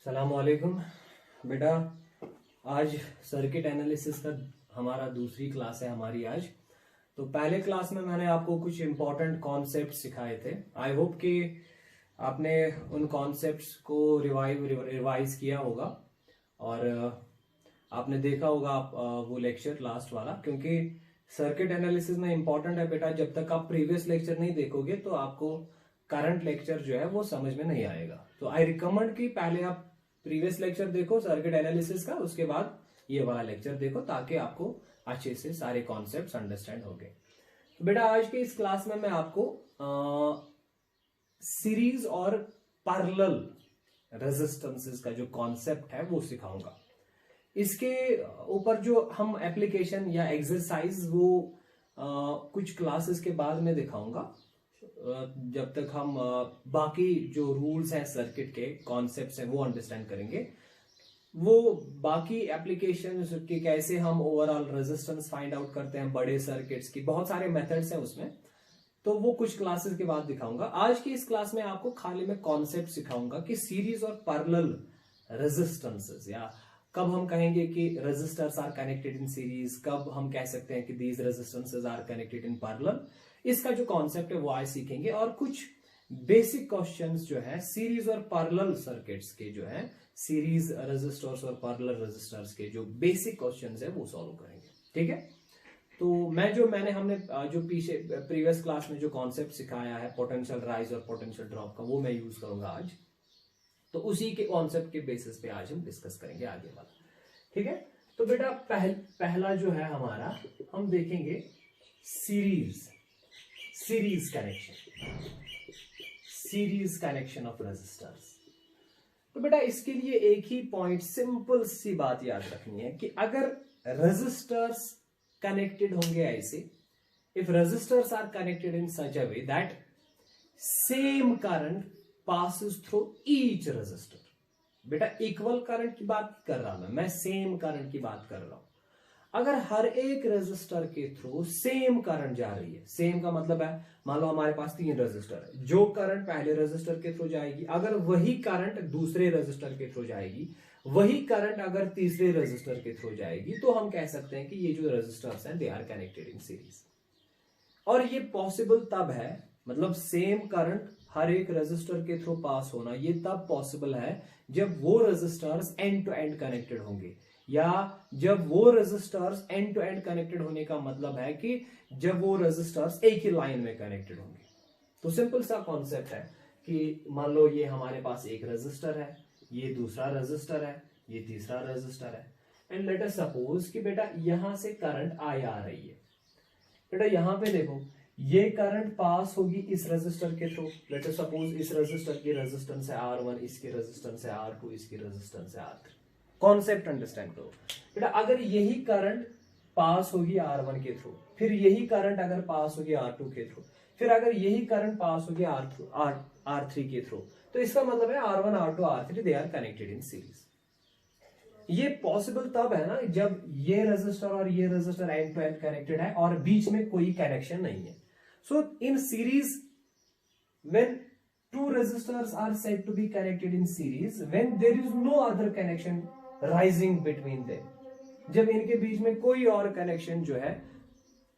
सलामुअलैकुम बेटा। आज circuit analysis का हमारा दूसरी क्लास है हमारी आज। तो पहले क्लास में मैंने आपको कुछ इंपॉर्टेंट कॉन्सेप्ट सिखाए थे। आई होप कि आपने उन कॉन्सेप्ट्स को रिवाइज किया होगा और आपने देखा होगा वो लेक्चर लास्ट वाला, क्योंकि सर्किट एनालिसिस में इंपॉर्टेंट है बेटा। जब तक आप प्रीवियस लेक्चर नहीं देखोगे तो आपको करंट लेक्चर जो है वो समझ में नहीं आएगा। तो आई रिकमेंड कि पहले आप प्रीवियस लेक्चर देखो सर्किट एनालिसिस का, उसके बाद ये वाला लेक्चर देखो ताकि आपको अच्छे से सारे कॉन्सेप्ट्स अंडरस्टैंड हो गए। तो बेटा आज के इस क्लास में मैं आपको सीरीज और पैरेलल रेजिस्टेंसेस का जो कॉन्सेप्ट है वो सिखाऊंगा। इसके ऊपर जो हम एप्लीकेशन या एक्सरसाइज वो कुछ क्लासेस के बाद में दिखाऊंगा, जब तक हम बाकी जो रूल्स हैं सर्किट के कॉन्सेप्ट्स हैं वो अंडरस्टैंड करेंगे। वो बाकी एप्लीकेशंस के कैसे हम ओवरऑल रेजिस्टेंस फाइंड आउट करते हैं बड़े सर्किट्स की, बहुत सारे मेथड्स हैं उसमें, तो वो कुछ क्लासेस के बाद दिखाऊंगा। आज की इस क्लास में आपको खाली मैं कॉन्सेप्ट सिखाऊंगा कि सीरीज और पैरेलल रेजिस्टेंसेस, या कब हम कहेंगे कि resistors are connected in series, कब हम कह सकते हैं कि these resistances are connected in parallel. इसका जो कॉन्सेप्ट है वो आज सीखेंगे। और कुछ बेसिक क्वेश्चंस जो है सीरीज और पैरेलल सर्किट्स के, जो है सीरीज रेजिस्टर्स और पैरेलल रेजिस्टर्स के जो बेसिक क्वेश्चंस है वो सॉल्व करेंगे। ठीक है, तो हमने जो पीछे प्रीवियस क्लास में जो कॉन्सेप्ट सिखाया है पोटेंशियल राइज और पोटेंशियल ड्रॉप का, वो मैं यूज करूंगा आज। तो उसी के कॉन्सेप्ट के बेसिस पे आज हम डिस्कस करेंगे आगे वाला। ठीक है, तो बेटा पहला जो है हमारा, हम देखेंगे सीरीज कनेक्शन ऑफ रेजिस्टर्स। तो बेटा इसके लिए एक ही पॉइंट, सिंपल सी बात याद रखनी है कि अगर रेजिस्टर्स कनेक्टेड होंगे ऐसे, if resistors are connected in such a way that same current passes through each resistor। बेटा इक्वल करंट की बात कर रहा मैं सेम करंट की बात कर रहा हूं। अगर हर एक रेजिस्टर के थ्रू सेम करंट जा रही है, सेम का मतलब है मान लो हमारे पास 3 रेजिस्टर है, जो करंट पहले रेजिस्टर के थ्रू जाएगी, अगर वही करंट दूसरे रेजिस्टर के थ्रू जाएगी, वही करंट अगर तीसरे रेजिस्टर के थ्रू जाएगी, तो हम कह सकते हैं कि ये जो रेजिस्टर्स हैं they are connected in series. और ये पॉसिबल तब है, मतलब सेम करंट हर एक रेजिस्टर के थ्रू पास होना, ये तब पॉसिबल है जब वो resistors end to end connected होंगे, या जब वो resistors end to end connected होने का मतलब है कि जब वो रेजिस्टर्स एक ही लाइन में कनेक्टेड होंगे। तो सिंपल सा कॉन्सेप्ट है कि मान लो ये हमारे पास एक रेजिस्टर है, ये दूसरा रेजिस्टर है, ये तीसरा रेजिस्टर है, एंड लेट अस सपोज कि बेटा यहां से करंट आ रही है। बेटा यहां पे देखो, ये करंट पास होगी इस रेजिस्टर के थ्रू। लेट अस सपोज इस रेजिस्टर की रेजिस्टेंस है R1, इसकी रेजिस्टेंस है R2, इसकी रेजिस्टेंस है R3। कॉन्सेप्ट अंडरस्टैंड करो बेटा। अगर यही करंट पास होगी R1 के थ्रू, फिर यही करंट अगर पास होगी R2 के थ्रू, फिर अगर यही करंट पास होगी R3 के थ्रू, तो इसका मतलब है R1, R2, R3 they are connected in series. ये पॉसिबल तब है ना जब ये रेजिस्टर और ये resistor end to end connected है और बीच में कोई कनेक्शन नहीं है। So in series, when two resistors are said to be connected in series, when there is no other connection rising between them, जब इनके बीच में कोई और कनेक्शन जो है,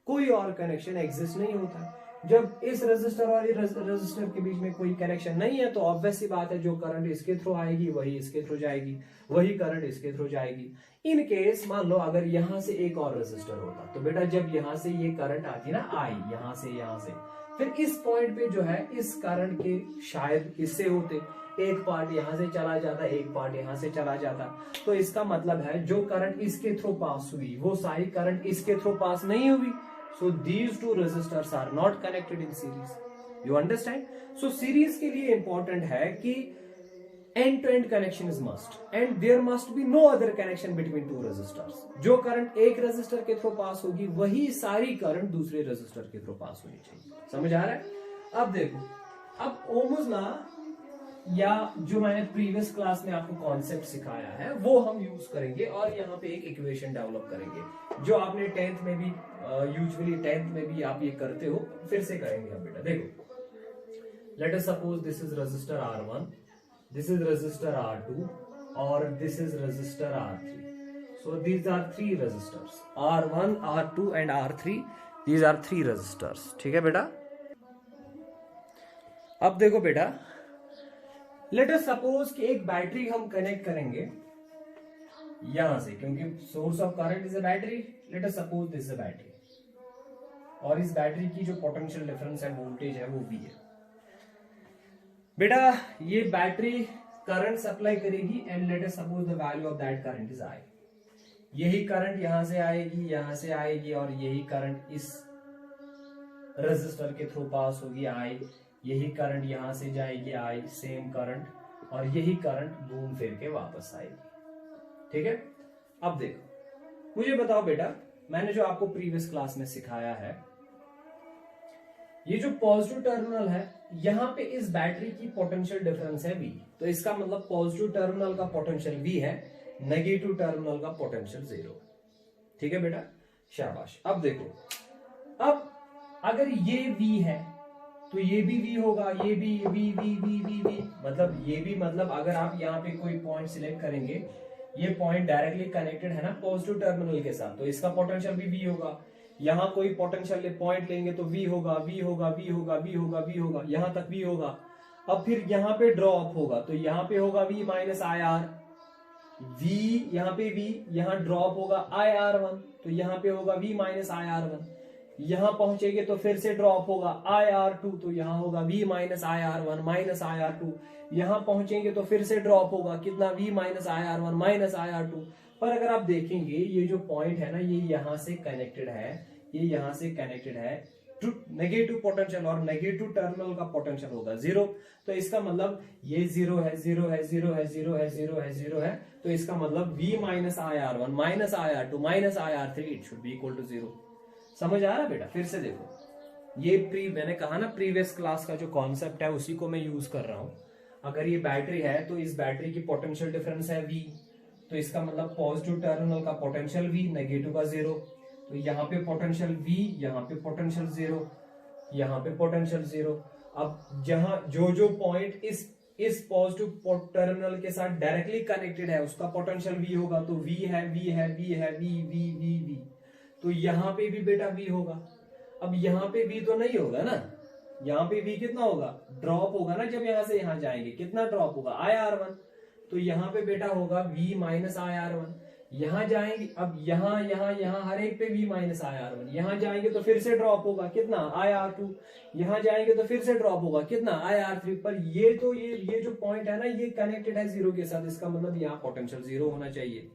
कोई और कनेक्शन एग्जिस्ट नहीं होता। जब इस रेजिस्टर और इस रेजिस्टर के बीच में कोई कनेक्शन नहीं है, तो ऑब्वियस सी बात है जो करंट इसके थ्रू आएगी वही इसके थ्रू जाएगी, वही करंट इसके थ्रू जाएगी। इन केस मान लो अगर यहां से एक और रेजिस्टर होता, तो बेटा जब यहां से ये करंट आती ना, आई यहां से, फिर इस पॉइंट पे जो है इस करंट के शायद हिस्से होते, एक पार्ट यहां से चला जाता, एक पार्ट यहां से चला जाता। तो इसका मतलब है जो करंट इसके थ्रू पास हुई वो सारी करंट इसके थ्रू पास नहीं हुई। So these two resistors are not connected in series. You understand? So series के लिए important है कि end to end connection is must, and there must be no other connection between two resistors. जो current एक resistor के through pass होगी वही सारी करंट दूसरे रेजिस्टर के थ्रू पास होनी चाहिए। समझ आ रहा है? अब देखो, अब ओम्स लॉ या जो मैंने प्रीवियस क्लास में आपको कॉन्सेप्ट सिखाया है वो हम यूज करेंगे और यहाँ पे एक इक्वेशन डेवलप करेंगे जो आपने 10th में भी यूजुअली 10th में भी आप ये करते हो, फिर से करेंगे हम बेटा। देखो, let us suppose this is resistor R1, this is resistor R2, और this is resistor R3. So these are three resistors, R1, R2 and R3. These are three resistors. ठीक है बेटा. अब देखो बेटा, लेट अस सपोज कि एक battery हम कनेक्ट करेंगे यहां से, क्योंकि source of current is a battery. Late us suppose this is a battery, और इस बैटरी की जो पोटेंशियल डिफरेंस है, वोल्टेज है, वो V है. बेटा ये बैटरी करंट सप्लाई करेगी and let us suppose the value of that current is I. यही करंट यहां से आएगी, यहां से आएगी, और यही करंट इस रेजिस्टर के थ्रू पास होगी I. यही करंट यहां से जाएगी I, सेम करंट, और यही करंट घूम फिर के वापस आएगी. ठीक है. अब देखो, मुझे बताओ बेटा, मैंने जो आपको प्रीवियस क्लास में सिखाया है, ये जो पॉजिटिव टर्मिनल है, यहां पे इस बैटरी की पोटेंशियल डिफरेंस है V. तो इसका मतलब पॉजिटिव टर्मिनल का पोटेंशियल V है, नेगेटिव टर्मिनल का पोटेंशियल 0. ठीक है बेटा, शाबाश. अब देखो, अब अगर ये V है तो ये भी V होगा, ये भी V. मतलब ये भी, मतलब अगर आप यहाँ पे कोई पॉइंट सिलेक्ट करेंगे, ये पॉइंट डायरेक्टली कनेक्टेड है ना पॉजिटिव टर्मिनल के साथ, तो इसका पोटेंशियल भी V होगा. यहाँ कोई पोटेंशियल पॉइंट लेंगे तो V होगा, यहां तक V होगा. अब फिर यहाँ पे ड्रॉप होगा, तो यहाँ पे होगा V माइनस IR. V यहाँ पे V, यहाँ ड्रॉप होगा IR1, तो यहाँ पे होगा V माइनस IR1. यहां पहुंचेंगे तो फिर से ड्रॉप होगा IR2, तो यहां होगा V minus IR1 minus IR2. यहां पहुंचेंगे तो फिर से ड्रॉप होगा कितना, V minus IR1 minus IR2. पर अगर आप देखेंगे, ये जो पॉइंट है ना, ये यहां से कनेक्टेड है, ये यहां से कनेक्टेड है टू नेगेटिव पोटेंशियल, और नेगेटिव टर्मिनल का पोटेंशियल होगा 0. तो इसका मतलब ये 0 है, 0 है, 0 है, 0 है, 0 है, 0 है. तो इसका मतलब V minus IR1 minus IR2 minus IR3 it should be equal to 0. समझ आ रहा बेटा? फिर से देखो, ये मैंने कहा ना प्रीवियस क्लास का जो कॉन्सेप्ट है उसी को मैं यूज कर रहा हूं. अगर ये बैटरी है तो इस बैटरी की पोटेंशियल डिफरेंस है V, तो इसका मतलब पॉजिटिव टर्मिनल का पोटेंशियल V, नेगेटिव का 0. तो यहाँ पे पोटेंशियल V, यहाँ पे पोटेंशियल 0, यहाँ पे पोटेंशियल 0. अब जहां जो पॉइंट इस पॉजिटिव टर्मिनल के साथ डायरेक्टली कनेक्टेड है, उसका पोटेंशियल V होगा, तो V है, V है, V है, V. तो यहाँ पे भी बेटा V होगा. अब यहाँ पे V तो नहीं होगा ना, यहाँ पे V कितना होगा, ड्रॉप होगा ना. जब यहां से यहां जाएंगे कितना ड्रॉप होगा, IR1. तो यहाँ पे बेटा होगा V माइनस IR1. यहां जाएंगे, अब यहाँ हर एक पे V माइनस IR1. यहां जाएंगे तो फिर से ड्रॉप होगा कितना, IR2. यहां जाएंगे तो फिर से ड्रॉप होगा कितना, IR3. पर ये जो पॉइंट है ना, ये कनेक्टेड है 0 के साथ, इसका मतलब यहाँ पोटेंशियल 0 होना चाहिए.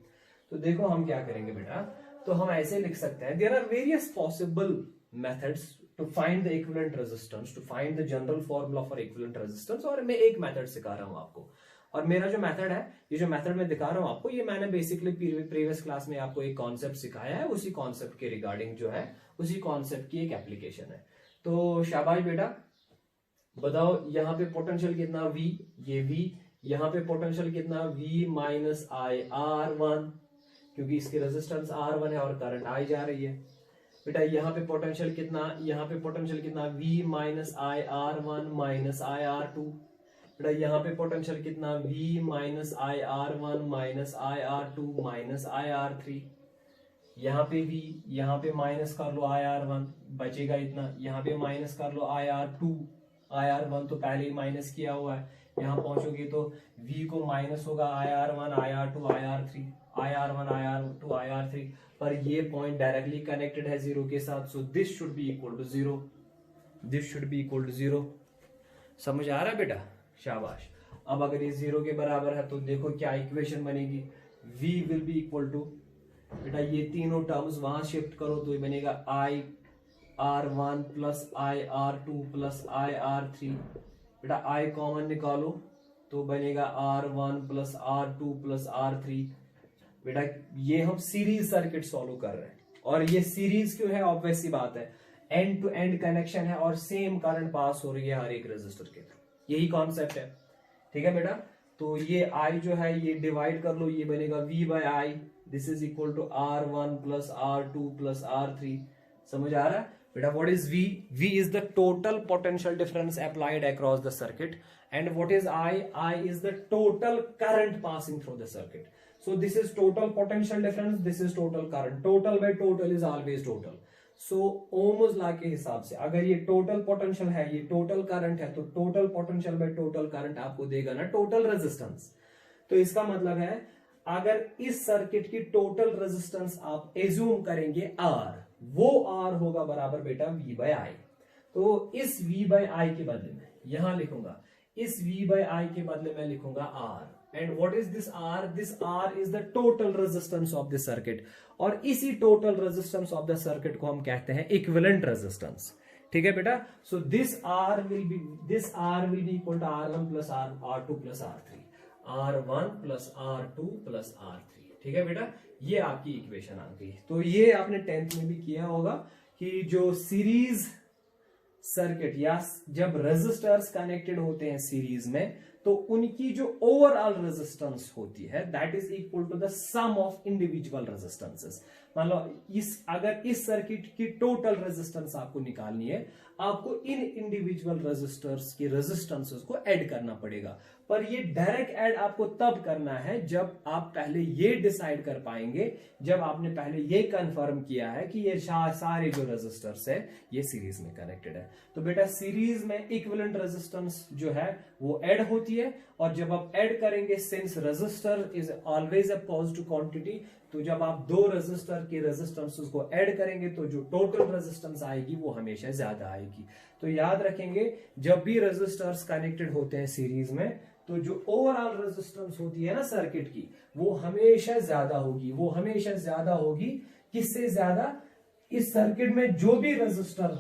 तो देखो हम क्या करेंगे बेटा, तो हम ऐसे लिख सकते हैं, there are various possible methods to find the equivalent resistance, to find the general formula for equivalent resistance. और मैं एक मेथड सिखा रहा हूं आपको, और मेरा जो मेथड है, ये जो मेथड मैं दिखा रहा हूं आपको, ये मैंने बेसिकली प्रीवियस क्लास में आपको एक कॉन्सेप्ट सिखाया है, उसी कॉन्सेप्ट के रिगार्डिंग जो है, उसी कॉन्सेप्ट की एक एप्लीकेशन है. तो शाबाश बेटा, बताओ यहाँ पे पोटेंशियल कितना V, ये V. यहाँ पे पोटेंशियल कितना, V माइनस IR1, क्योंकि इसकी रेजिस्टेंस R1 है और करंट I जा रही है. बेटा यहाँ पे पोटेंशियल कितना, यहाँ पे पोटेंशियल कितना, V minus IR1 minus IR2. बेटा यहाँ पे पोटेंशियल कितना, V minus IR1 minus IR2 minus IR3. यहाँ पे V, यहाँ पे माइनस कर लो IR1, बचेगा इतना. यहाँ पे माइनस कर लो IR2, IR1 तो पहले ही माइनस किया हुआ है. यहाँ पहुंचोगे तो V को माइनस होगा IR1 IR2 IR3, IR1 IR2 IR3. पर ये पॉइंट डायरेक्टली कनेक्टेड है 0 के साथ, so this should be equal to 0. This should be equal to 0. समझ आ रहा है बेटा? शाबाश. अब अगर ये 0 के बराबर है तो देखो क्या इक्वेशन बनेगी, V will be equal to, बेटा ये तीनों टर्म्स वहां शिफ्ट करो तो ये बनेगा IR1 plus IR2 plus IR3. बेटा I कॉमन निकालो तो बनेगा R1 plus R2 plus R3. बेटा ये हम सीरीज सर्किट सॉल्व कर रहे हैं, और ये सीरीज क्यों है, ऑब्वियस सी बात है, एंड टू एंड कनेक्शन है और सेम करंट पास हो रही है हर एक रेजिस्टर के थ्रू. यही कॉन्सेप्ट है. ठीक है बेटा? तो ये I जो है ये डिवाइड कर लो, ये बनेगा V by I. This is equal to R1 plus R2 plus R3. समझ आ रहा है? बेटा what is V? V is the total potential difference applied across the circuit. And what is I? I is the total current passing through the circuit. So this is total potential difference, this is total current. Total by total is always total. So ohms law के हिसाब से अगर ये total potential है, ये total current है, तो total potential by total current आपको देगा ना टोटल रेजिस्टेंस. तो इसका मतलब है अगर इस सर्किट की टोटल रेजिस्टेंस आप एज्यूम करेंगे R, वो R होगा बराबर बेटा V बाय I. तो इस V बाय I के बदले में यहां लिखूंगा, इस V बाय I के बदले में लिखूंगा R. And what is this R? This R is the total resistance of the circuit. और इसी total resistance of the circuit को हम कहते हैं equivalent resistance. ठीक है बेटा? So this R will be equal to R1 plus R2 plus R3. R1 plus R2 plus R3. ठीक है बेटा? ये आपकी इक्वेशन आ गई. तो ये आपने 10th में भी किया होगा कि जो सीरीज सर्किट या जब रेजिस्टर्स कनेक्टेड होते हैं सीरीज में, तो उनकी जो ओवरऑल रेजिस्टेंस होती है that is equal to the sum of individual resistances. मान लो अगर इस सर्किट की टोटल रेजिस्टेंस आपको निकालनी है, आपको इन इंडिविजुअल रेजिस्टर्स की रेजिस्टेंसेस को ऐड करना पड़ेगा. पर ये डायरेक्ट ऐड आपको तब करना है जब आप पहले ये डिसाइड कर पाएंगे, जब आपने पहले ये कंफर्म किया है कि ये सारे जो रेजिस्टर्स है ये सीरीज में कनेक्टेड है. तो बेटा सीरीज में इक्विवेलेंट रेजिस्टेंस जो है वो ऐड होती है, और जब आप ऐड करेंगे, since resistor is always a positive quantity, तो जब आप दो रेजिस्टर के रेजिस्टेंसेस को ऐड करेंगे तो जो टोटल रेजिस्टेंस आएगी वो हमेशा ज्यादा आएगी. तो याद रखेंगे जब भी रेजिस्टर्स कनेक्टेड होते हैं सीरीज में, तो जो ओवरऑल रेजिस्टेंस होती है ना सर्किट की, वो हमेशा ज्यादा होगी. वो हमेशा ज्यादा होगी किससे ज्यादा? इस सर्किट में जो भी रेजिस्टर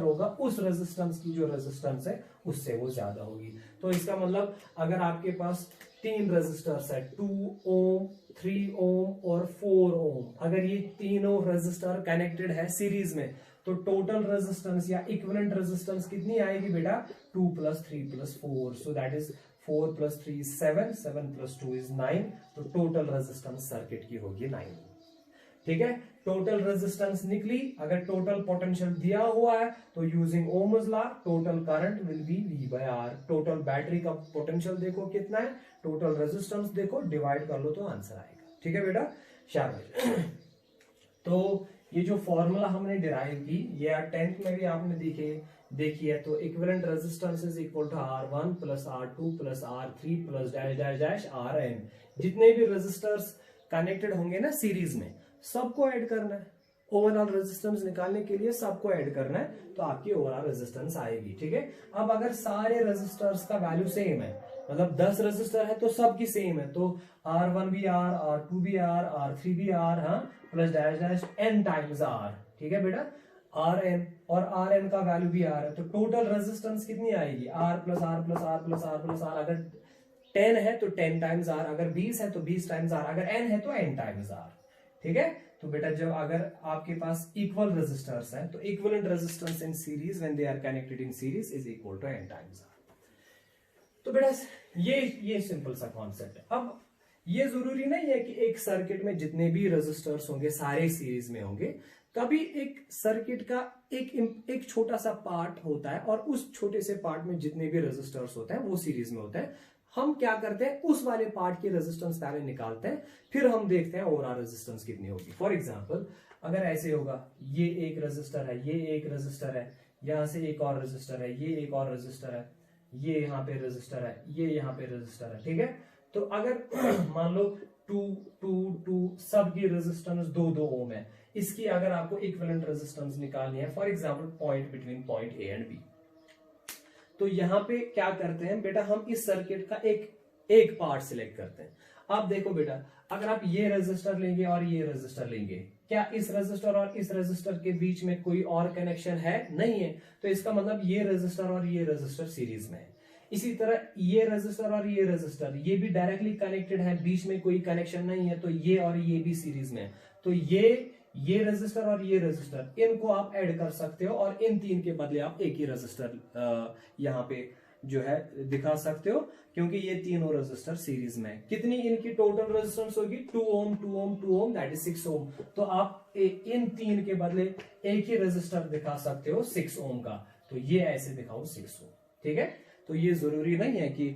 होगा उस रेजिस्टेंस की जो रेजिस्टेंस है उससे वो ज्यादा होगी. तो इसका मतलब अगर आपके पास 3 रेजिस्टर्स है, 2 ओम, 3 ओम और 4 ओम, अगर ये तीनों रेजिस्टर कनेक्टेड है सीरीज में, तो टोटल रेजिस्टेंस या इक्विवेलेंट रेजिस्टेंस कितनी आएगी बेटा? 2 + 3 + 4. So that is 4 + 3 is 7, 7 + 2 is 9. तो टोटल रेजिस्टेंस सर्किट की होगी 9. ठीक है, टोटल रेजिस्टेंस निकली. अगर टोटल पोटेंशियल दिया हुआ है तो using Ohm's law total current will be V by R. Total battery का पोटेंशियल देखो कितना है, टोटल रेजिस्टेंस देखो, डिवाइड कर लो तो आंसर आएगा. ठीक है बेटा, शाबाश. तो ये जो फॉर्मूला हमने डिराइव की, ये 10th में भी आपने देखी है. तो equivalent resistance is equal to R1 + R2 + R3 + dash dash dash Rn. जितने भी रेजिस्टर्स कनेक्टेड होंगे ना सीरीज में, सबको ऐड करना है. ओवरऑल रेजिस्टेंस निकालने के लिए सबको ऐड करना है, तो आपकी ओवरऑल रेजिस्टेंस आएगी. ठीक है, अब अगर सारे रेजिस्टर्स का वैल्यू सेम है, मतलब 10 रेजिस्टर है तो सबकी सेम है, तो R1 भी R, R2 भी R, R3 भी R, हाँ, plus dash dash n times R. ठीक है बेटा, Rn, और Rn का वैल्यू भी R है, तो टोटल रेजिस्टेंस कितनी आएगी? R + R + R + R + R. अगर 10 है तो 10 टाइम्स R, अगर 20 है तो 20 टाइम्स R, अगर n है तो n टाइम्स R. ठीक है, तो बेटा जब अगर आपके पास इक्वल रेजिस्टर्स हैं, तो equivalent resistance in series when they are connected in series is equal to n times R. तो बेटा ये सिंपल सा कॉन्सेप्ट है. अब ये जरूरी नहीं है कि एक सर्किट में जितने भी रेजिस्टर्स होंगे सारे सीरीज में होंगे. कभी एक सर्किट का एक छोटा सा पार्ट होता है, और उस छोटे से पार्ट में जितने भी रेजिस्टर्स होते हैं वो सीरीज में होते हैं. हम क्या करते हैं, उस वाले पार्ट की रेजिस्टेंस पहले निकालते हैं, फिर हम देखते हैं ओवरऑल रेजिस्टेंस कितनी होगी. फॉर एग्जांपल अगर ऐसे होगा, ये एक रेजिस्टर है, ये एक रेजिस्टर है, यहां से एक और रेजिस्टर है, ये एक और रेजिस्टर है, ये यहाँ पे रेजिस्टर है, ये यहाँ पे रेजिस्टर है. ठीक है, तो अगर मान लो 2 सबकी रेजिस्टेंस 2 ओम है, इसकी अगर आपको इक्विवेलेंट रेजिस्टेंस निकालनी है, for example point between point A and B, तो यहां पे क्या करते हैं बेटा, हम इस सर्किट का एक पार्ट सिलेक्ट करते हैं. आप देखो बेटा, अगर आप ये रेजिस्टर लेंगे और ये रेजिस्टर लेंगे, क्या इस रेजिस्टर और इस रेजिस्टर के बीच में कोई और कनेक्शन है? नहीं है. तो इसका मतलब ये रेजिस्टर और ये रेजिस्टर सीरीज में है. इसी तरह ये रेजिस्टर और ये रेजिस्टर, ये भी डायरेक्टली कनेक्टेड है, बीच में कोई कनेक्शन नहीं है, तो ये और ये भी सीरीज में है. तो ये रेजिस्टर और ये रेजिस्टर, इनको आप ऐड कर सकते हो, और इन तीन के बदले आप एक ही रेजिस्टर यहाँ पे जो है दिखा सकते हो, क्योंकि ये तीनों रेजिस्टर सीरीज में है। कितनी इनकी टोटल रेजिस्टेंस होगी? 2 ओम 2 ओम 2 ओम, दैट इज 6 ओम। तो आप इन तीन के बदले एक ही रेजिस्टर दिखा सकते हो 6 ओम का, तो ये ऐसे दिखाओ 6 ओम। ठीक है, तो ये जरूरी नहीं है कि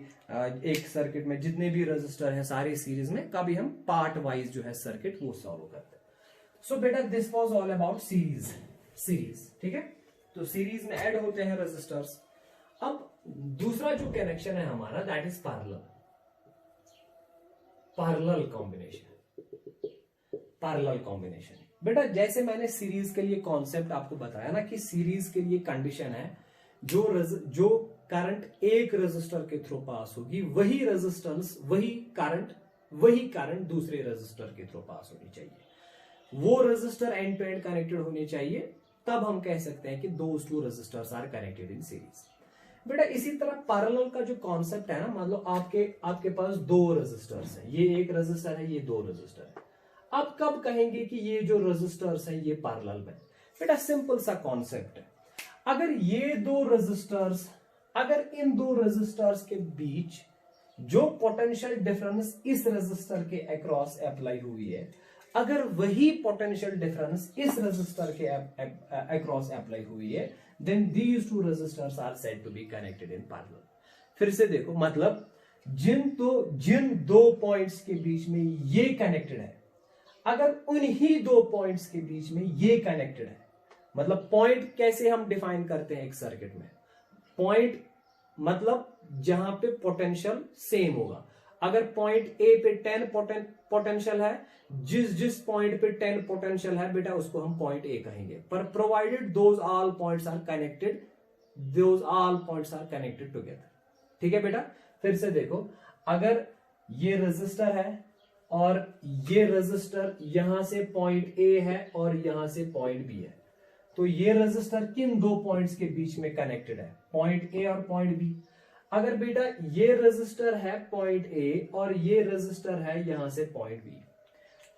एक सर्किट में जितने भी रेजिस्टर हैं सारे सीरीज में, कभी हम पार्ट वाइज जो है सर्किट वो सॉल्व करते हैं। सो बेटा this was all about series. ठीक है, तो सीरीज में ऐड होते हैं रेजिस्टर्स। अब दूसरा जो कनेक्शन है हमारा, दैट इज पैरेलल कॉम्बिनेशन। बेटा जैसे मैंने सीरीज के लिए कॉन्सेप्ट आपको बताया ना कि सीरीज के लिए कंडीशन है जो करंट एक रेजिस्टर के थ्रू पास होगी, वही रेजिस्टेंस वही करंट दूसरे रेजिस्टर के थ्रू पास होनी चाहिए। वो resistor end to end connected होने चाहिए, तब हम कह सकते हैं कि those two resistors are connected in series. बेटा इसी तरह पैरेलल का जो कॉन्सेप्ट है ना, मान लो आपके पास दो रेजिस्टर्स हैं, ये एक रेजिस्टर है, ये दो रेजिस्टर है। अब कब कहेंगे कि ये जो रेजिस्टर्स हैं ये पैरेलल में? बेटा सिंपल सा कॉन्सेप्ट है, अगर इन दो रेजिस्टर्स के बीच जो पोटेंशियल डिफरेंस इस रेजिस्टर के अक्रॉस अप्लाई हुई है, अगर वही पोटेंशियल डिफरेंस इस रेजिस्टर के अक्रॉस अप्लाई हुई है, then these two resistors are said to be connected in parallel। फिर से देखो, मतलब जिन दो पॉइंट्स के बीच में ये कनेक्टेड है, अगर उन्हीं दो पॉइंट्स के बीच में ये कनेक्टेड है, मतलब पॉइंट कैसे हम डिफाइन करते हैं एक सर्किट में? पॉइंट मतलब जहां पे पोटेंशियल सेम होगा। अगर पॉइंट ए पे 10 पोटेंशियल है, जिस पॉइंट पे 10 पोटेंशियल है बेटा उसको हम पॉइंट ए कहेंगे, पर provided those all points are connected together. ठीक है बेटा, फिर से देखो, अगर ये रेजिस्टर है और ये रेजिस्टर यहां से पॉइंट ए है और यहां से पॉइंट बी है, तो ये रेजिस्टर किन दो पॉइंट्स के बीच में कनेक्टेड है? पॉइंट ए और पॉइंट बी। अगर बेटा ये रेजिस्टर है पॉइंट ए और ये रेजिस्टर है यहां से पॉइंट बी,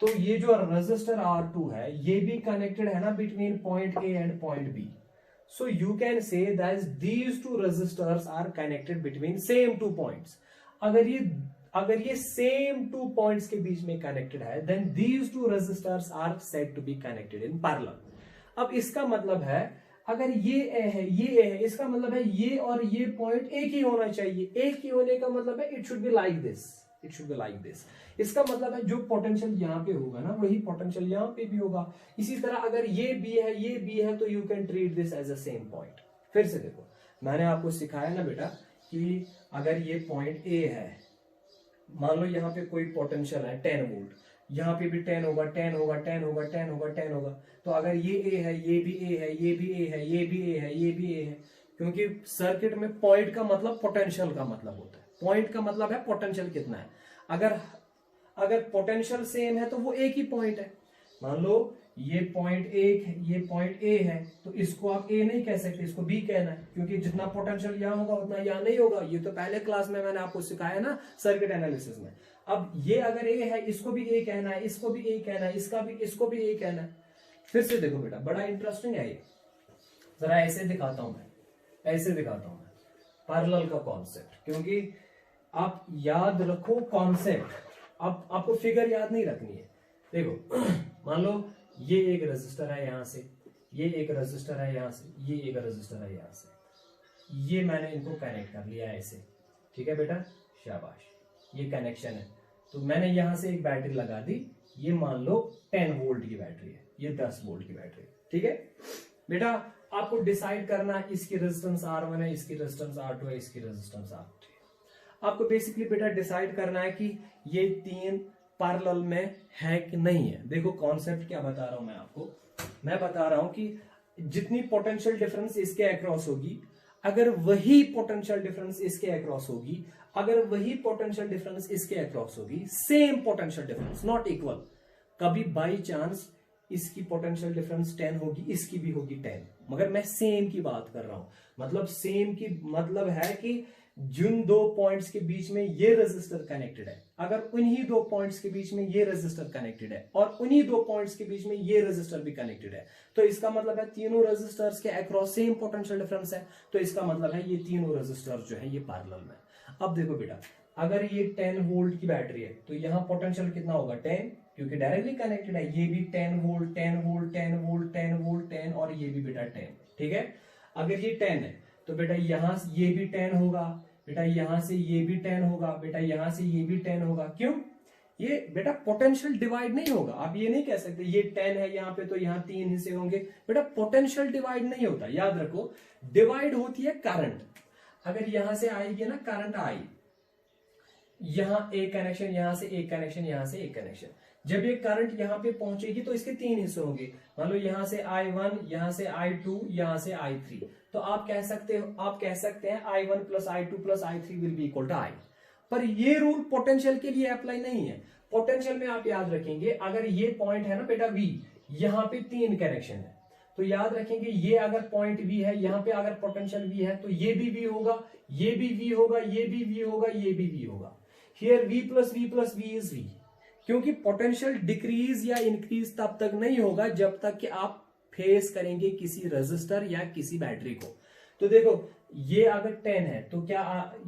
तो ये जो रेजिस्टर R2 है ये भी कनेक्टेड है ना between point A and point B. So you can say that these two resistors are connected between same two points. अगर ये सेम टू पॉइंट्स के बीच में कनेक्टेड है, then these two resistors are said to be connected in parallel. अब इसका मतलब है, अगर ये ए है, ये ए है, इसका मतलब है ये और ये पॉइंट एक ही होना चाहिए। एक ही होने का मतलब है it should be like this. इसका मतलब है जो पोटेंशियल यहाँ पे होगा ना, वही पोटेंशियल यहाँ पे भी होगा। इसी तरह अगर ये बी है, तो you can treat this as a same point. फिर से देखो, मैंने आपको सिखाया ना बेटा कि अगर ये पॉइंट ए है, मान लो यहाँ पे कोई पोटेंशियल है 10 वोल्ट, यहाँ पे भी 10 होगा, 10 होगा, 10 होगा, 10 होगा, 10 होगा। तो अगर ये ए है, ये भी ए है, ये भी ए है, ये भी ए है, ये भी ए है, क्योंकि सर्किट में पॉइंट का मतलब पोटेंशियल का मतलब होता है। पॉइंट का मतलब है पोटेंशियल कितना है। अगर पोटेंशियल सेम है तो वो एक ही पॉइंट है। मान लो ये पॉइंट ये पॉइंट ए है, तो इसको आप ए नहीं कह सकते, इसको बी कहना है, क्योंकि जितना पोटेंशियल यहाँ होगा उतना यहाँ नहीं होगा। ये तो पहले क्लास में मैंने आपको सिखाया ना सर्किट एनालिसिस में। अब ये अगर ए है, इसको भी ए कहना है, इसको भी ए कहना है, इसको भी ए कहना है। फिर से देखो बेटा, बड़ा इंटरेस्टिंग है ये। जरा ऐसे दिखाता हूं मैं पैरेलल का कॉन्सेप्ट, क्योंकि आप याद रखो कॉन्सेप्ट, आपको फिगर याद नहीं रखनी है। देखो मान लो ये एक रेजिस्टर है यहां से, ये एक रेजिस्टर है यहां से, ये एक रेजिस्टर है यहां से, ये मैंने इनको कनेक्ट कर लिया ऐसे। ठीक है बेटा, शाबाश, ये कनेक्शन है। तो मैंने यहां से एक बैटरी लगा दी, ये मान लो 10 वोल्ट की बैटरी है, ये 10 वोल्ट की बैटरी। ठीक है बेटा, आपको डिसाइड करना है इसकी रेजिस्टेंस R1 है, इसकी रेजिस्टेंस R2 है, इसकी रेजिस्टेंस R3 है। आपको बेसिकली बेटा डिसाइड करना है कि ये तीन पैरेलल में है कि नहीं है। देखो कॉन्सेप्ट क्या बता रहा हूं मैं आपको, मैं बता रहा हूं कि जितनी पोटेंशियल डिफरेंस इसके अक्रॉस होगी, अगर वही पोटेंशियल डिफरेंस इसके अक्रॉस होगी, अगर वही पोटेंशियल डिफरेंस इसके अक्रॉस होगी, same potential difference, not equal, कभी बाई चांस इसकी पोटेंशियल डिफरेंस 10 होगी, इसकी भी होगी 10, मगर मैं सेम की बात कर रहा हूं। मतलब सेम की मतलब है कि जिन दो पॉइंट्स के बीच में ये रेजिस्टर कनेक्टेड है, अगर उन्हीं दो पॉइंट्स के बीच में ये रेजिस्टर कनेक्टेड है और उन्हीं दो पॉइंट्स के बीच में ये रेजिस्टर भी कनेक्टेड है, तो इसका मतलब है तीनों रेजिस्टर्स के अक्रॉस सेम पोटेंशियल डिफरेंस है, तो इसका मतलब है ये तीनों रेजिस्टर जो है ये पैरेलल में। अब देखो बेटा, अगर ये 10 वोल्ट की बैटरी है तो यहाँ पोटेंशियल कितना होगा 10, क्योंकि डायरेक्टली कनेक्टेड है, ये भी 10 वोल्ट 10 वोल्ट 10 वोल्ट 10 वोल्ट 10 और ये भी बेटा 10, ठीक है। अगर ये 10 है तो बेटा यहाँ ये भी 10 होगा, बेटा यहां से ये भी 10 होगा, बेटा यहां से ये भी 10 होगा। क्यों? ये बेटा पोटेंशियल डिवाइड नहीं होगा। आप ये नहीं कह सकते ये 10 है यहाँ पे तो यहाँ 3 हिस्से होंगे, बेटा पोटेंशियल डिवाइड नहीं होता। याद रखो, डिवाइड होती है करंट। अगर यहां से आएगी ना करंट आई, यहां एक कनेक्शन, यहां से एक कनेक्शन, यहां से एक कनेक्शन, जब ये करंट यहां पे पहुंचेगी तो इसके 3 हिस्से होंगे। मान लो यहां से I1, यहां से I2, यहां से I3, तो आप कह सकते हैं I1 plus I2 plus I3 will be equal to I। पर ये रूल पोटेंशियल के लिए अप्लाई नहीं है। पोटेंशियल में आप याद रखेंगे, अगर ये पॉइंट है ना बेटा V, यहाँ पे 3 कनेक्शन है, तो याद रखेंगे ये अगर पॉइंट V है, यहाँ पे अगर पोटेंशियल V है तो ये भी V होगा, ये भी V होगा, ये भी V होगा, ये भी V होगा। Here V plus V is V, क्योंकि पोटेंशियल डिक्रीज या इंक्रीज तब तक नहीं होगा जब तक कि आप फेस करेंगे किसी रेजिस्टर या किसी बैटरी को। तो देखो, ये अगर 10 है तो क्या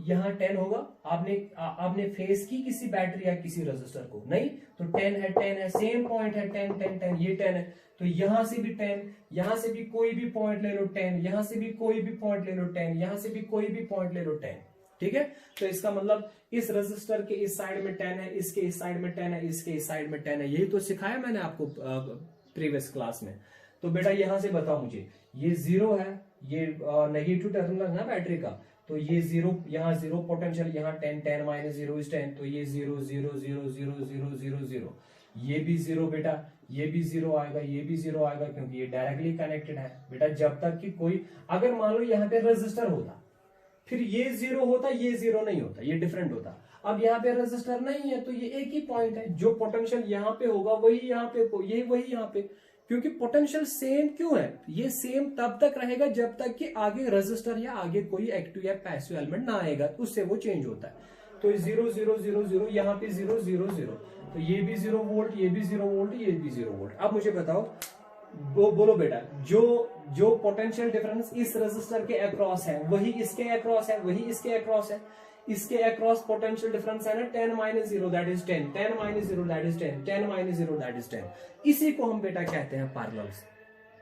यहाँ 10 होगा? आपने फेस की किसी बैटरी या किसी रेजिस्टर को? नहीं। तो 10 है, सेम पॉइंट है 10 10 10, ये 10 है, तो यहां से भी 10, यहां से भी कोई भी पॉइंट ले लो 10, यहां से भी कोई भी पॉइंट ले लो 10, यहां से भी कोई भी पॉइंट ले लो 10, ठीक है। तो इसका मतलब इस रेजिस्टर के इस साइड में 10 है, इसके इस साइड में 10 है, इसके इस साइड में 10 है। यही तो सिखाया मैंने आपको प्रीवियस क्लास में। तो बेटा यहां से बताओ मुझे, ये 0 है, ये नेगेटिव टर्मिनल है ना बैटरी का, तो ये 0, यहाँ 0 पोटेंशियल, यहाँ 10 10 माइनस 0 इज 10, तो ये 0 0 0 0 0 0 0, ये भी 0 बेटा, ये भी 0 आएगा, ये भी 0 आएगा, क्योंकि ये डायरेक्टली कनेक्टेड है बेटा। जब तक कि कोई, अगर मान लो यहाँ पे रेजिस्टर होता, फिर ये 0 होता, ये 0 नहीं होता, ये डिफरेंट होता। अब यहाँ पे रेजिस्टर नहीं है तो ये एक ही पॉइंट है, जो पोटेंशियल यहाँ पे होगा वही यहाँ पे, ये वही यहाँ पे, क्योंकि पोटेंशियल सेम क्यों है? ये सेम तब तक रहेगा जब तक कि आगे रेजिस्टर या आगे कोई एक्टिव या पैसिव एलिमेंट ना आएगा, उससे वो चेंज होता है। तो 0 0 0 0, यहाँ पे 0 0 0, तो ये भी 0 वोल्ट, ये भी 0 वोल्ट, ये भी 0 वोल्ट। अब मुझे बताओ, बोलो बेटा, जो पोटेंशियल डिफरेंस इस रेजिस्टर के अक्रॉस है वही इसके अक्रॉस है, वही इसके अक्रॉस है। इसके अक्रॉस पोटेंशियल डिफरेंस है ना 10 minus 0 that is 10, 10 minus 0 that is 10, 10 minus 0 that is 10। इसी को हम बेटा कहते हैं parallels.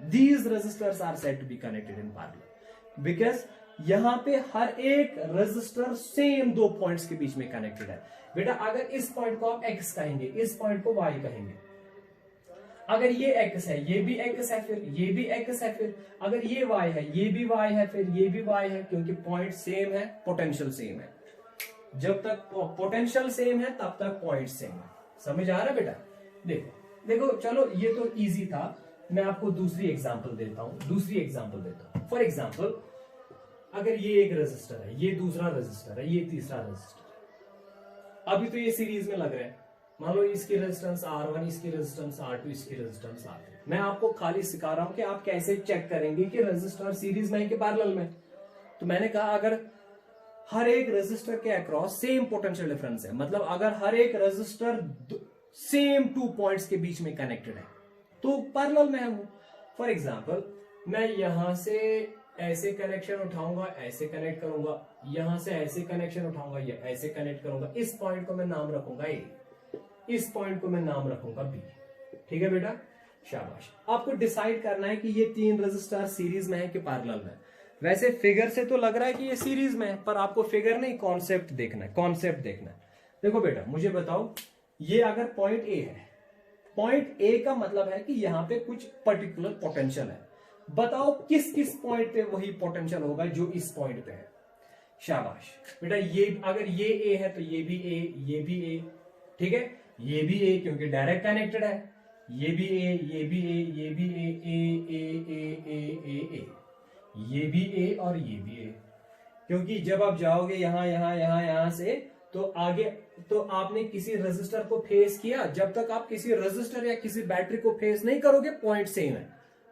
These resistors are said to be connected in parallel because यहां पे हर एक रेजिस्टर सेम 2 पॉइंट्स के बीच में कनेक्टेड है। बेटा अगर इस पॉइंट को आप x कहेंगे, इस पॉइंट को y कहेंगे, अगर ये x है, ये भी x है, फिर ये भी x है, फिर अगर ये y है, ये भी y है, फिर ये भी y है, क्योंकि पॉइंट सेम है, पोटेंशियल सेम है। जब तक पोटेंशियल सेम है तब तक पॉइंट सेम है। समझ आ रहा है बेटा? देखो चलो, ये तो इजी था। मैं आपको दूसरी एग्जांपल देता हूं। फॉर एग्जांपल, अगर ये एक रेजिस्टर है, ये दूसरा रेजिस्टर है, ये तीसरा रेजिस्टर, अभी तो ये सीरीज में लग रहा है। मान लो इसकी रेजिस्टेंस R1, इसकी रेजिस्टेंस R2, इसकी रेजिस्टेंस R3। मैं आपको खाली सिखा रहा हूं कि आप कैसे चेक करेंगे कि रेजिस्टर सीरीज में है कि पैरेलल में। तो मैंने कहा अगर हर एक रेजिस्टर के अक्रॉस सेम पोटेंशियल डिफरेंस है, मतलब अगर हर एक रेजिस्टर सेम 2 पॉइंट्स के बीच में कनेक्टेड है तो पैरेलल में है वो। फॉर एग्जांपल, मैं यहां से ऐसे कनेक्शन उठाऊंगा, ऐसे कनेक्ट करूंगा, यहां से ऐसे कनेक्शन उठाऊंगा, या ऐसे कनेक्ट करूंगा। इस पॉइंट को मैं नाम रखूंगा A, इस पॉइंट को मैं नाम रखूंगा B। ठीक है बेटा, शाबाश। आपको डिसाइड करना है कि ये 3 रेजिस्टर सीरीज में है कि पैरेलल में। वैसे फिगर से तो लग रहा है कि ये सीरीज में है, पर आपको फिगर नहीं, कॉन्सेप्ट देखना है। देखो बेटा, मुझे बताओ, ये अगर पॉइंट A है, पॉइंट A का मतलब है कि यहां पे कुछ पर्टिकुलर पोटेंशियल है। बताओ किस किस पॉइंट पे वही पोटेंशियल होगा जो इस पॉइंट पे है। शाबाश बेटा, ये अगर ये A है तो ये भी A, ये भी A, ठीक है, ये भी A क्योंकि डायरेक्ट कनेक्टेड है, ये भी A, ये भी A, ये भी A, A, ये भी A और ये भी A, क्योंकि जब आप जाओगे यहां से तो आगे, तो आपने किसी रेजिस्टर को फेस किया। जब तक आप किसी रेजिस्टर या किसी बैटरी को फेस नहीं करोगे, पॉइंट सेम है,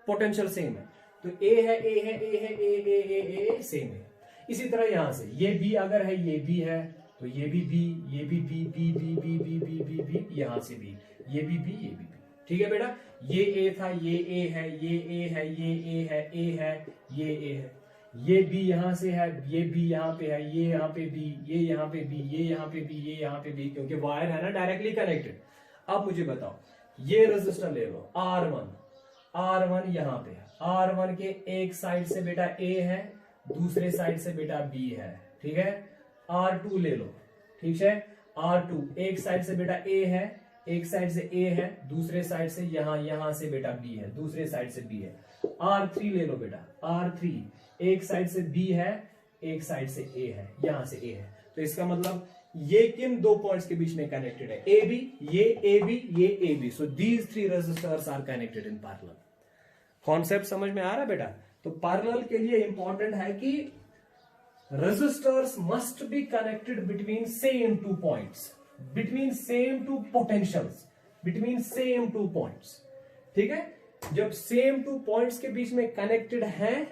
पोटेंशियल सेम है। तो A है, सेम है। इसी तरह यहां से ये बी अगर है, ये बी है तो ये भी बी, ये भी B, B B B B B B B, यहां से बी, ये भी बी, ये भी बी। ठीक है बेटा, ये ए था, ये ए है, ये ए है, ये ए है, ए है, ये ए है, ये बी यहां से है, ये बी यहां पे है, ये यहां पे बी, ये यहां पे बी, ये यहां पे बी, ये यहां पे बी, क्योंकि वायर है ना डायरेक्टली कनेक्टेड। अब मुझे बताओ, ये रेजिस्टर ले लो R1, R1 यहां पे है, R1 के एक साइड से बेटा A है, दूसरे साइड से बेटा B है। ठीक है, R2 ले लो, ठीक है, R2 एक साइड से बेटा A है, एक साइड से A है, दूसरे साइड से यहां से बेटा B है, दूसरे साइड से B है। R3 ले लो बेटा, R3 एक साइड से B है, एक साइड से A है, यहां से A है। तो इसका मतलब ये किन दो पॉइंट्स के बीच में कनेक्टेड है? AB, ये AB, ये AB। So these three resistors are connected in parallel. Concept समझ में आ रहा है बेटा? तो पैरेलल के लिए इंपॉर्टेंट है कि resistors must be connected between same two points, between same two potentials, between same two points. ठीक है, जब सेम टू पॉइंट्स के बीच में कनेक्टेड हैं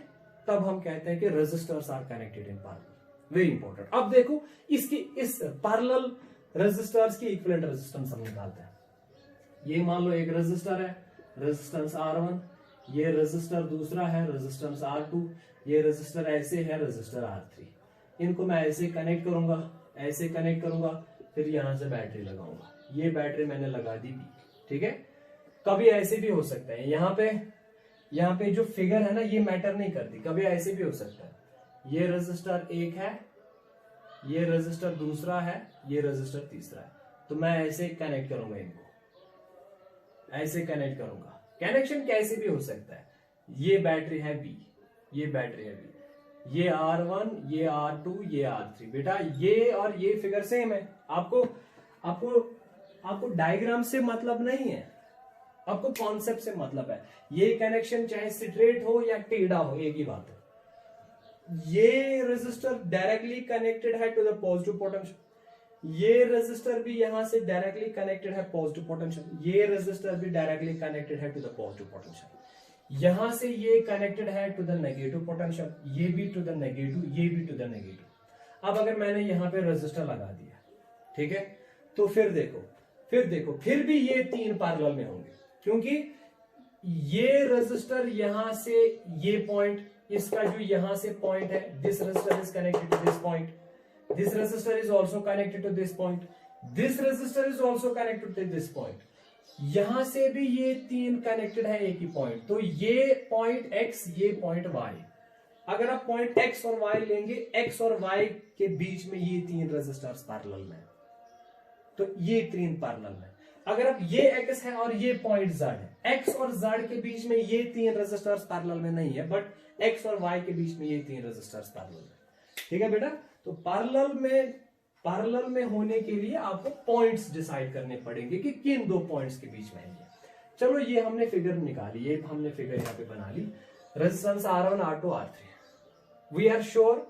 तब हम कहते हैं कि resistors are connected in parallel. Very important. अब देखो इसकी इस पैरेलल रेजिस्टर्स की इक्विवेलेंट रेजिस्टेंस हम निकालते हैं। ये मान लो एक रेजिस्टर है, रेजिस्टेंस R1, ये रेजिस्टर दूसरा है, रेजिस्टेंस R2, ये रेजिस्टर ऐसे है, रेजिस्टर R3। इनको मैं ऐसे कनेक्ट करूंगा, ऐसे कनेक्ट करूंगा, फिर यहां से बैटरी लगाऊंगा। ये बैटरी मैंने लगा दी B। ठीक है, कभी ऐसे भी हो सकता है, यहाँ पे जो फिगर है ना ये मैटर नहीं करती, कभी ऐसे भी हो सकता है। ये रेजिस्टर एक है, ये रेजिस्टर दूसरा है, ये रेजिस्टर तीसरा है, तो मैं ऐसे कनेक्ट करूंगा, इनको ऐसे कनेक्ट करूंगा। कनेक्शन कैसे भी हो सकता है। ये बैटरी है B, ये बैटरी है B, ये R1, ये R2, ये R3। बेटा ये और ये फिगर सेम है। आपको डायग्राम से मतलब नहीं है, आपको कॉन्सेप्ट से मतलब है। ये कनेक्शन चाहे स्ट्रेट हो या टेढ़ा हो, एक ही बात है। ये रेजिस्टर डायरेक्टली कनेक्टेड है टू द पॉजिटिव पोटेंशियल, ये रेजिस्टर भी यहां से डायरेक्टली कनेक्टेड है पॉजिटिव पोटेंशियल, ये रेजिस्टर भी डायरेक्टली कनेक्टेड है टू द पॉजिटिव पोटेंशियल। यहां से ये कनेक्टेड है टू द नेगेटिव पोटेंशियल, ये भी टू द नेगेटिव, ये भी टू द नेगेटिव। अब अगर मैंने यहां पे रेजिस्टर लगा दिया, ठीक है, तो फिर देखो फिर भी ये तीन पैरेलल में होंगे, क्योंकि ये रेजिस्टर यहां से ये पॉइंट, इसका जो यहां से पॉइंट है, this resistor is connected to this point, this resistor is also connected to this point, this resistor is also connected to this point। यहां से भी ये तीन कनेक्टेड है एक ही पॉइंट, तो ये पॉइंट X, ये पॉइंट Y। अगर आप पॉइंट X और Y लेंगे, X और Y के बीच में ये तीन रेजिस्टर्स पैरेलल में, तो ये तीन पैरेलल में। अगर आप ये X है और ये पॉइंट Z है, X और Z के बीच में ये तीन रेजिस्टर्स पैरेलल में नहीं है, बट X और Y के बीच में ये तीन रेजिस्टर्स पैरेलल में। ठीक है बेटा, तो पैरेलल में होने के लिए आपको पॉइंट्स डिसाइड करने पड़ेंगे कि किन दो पॉइंट्स के बीच में है। चलो ये हमने फिगर निकाली, ये हमने फिगर यहां पे बना ली, resistance R1, R2, R3। We are sure,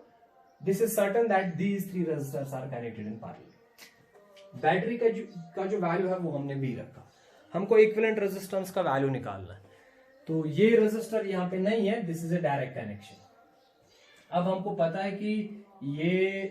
this is certain that these three resistors are connected in parallel. Battery का जो वैल्यू है वो हमने भी रखा, हमको इक्विवेलेंट रेजिस्टेंस का वैल्यू निकालना है। तो ये रेजिस्टर यहां पे नहीं है, this is a direct connection. अब हमको पता है कि ये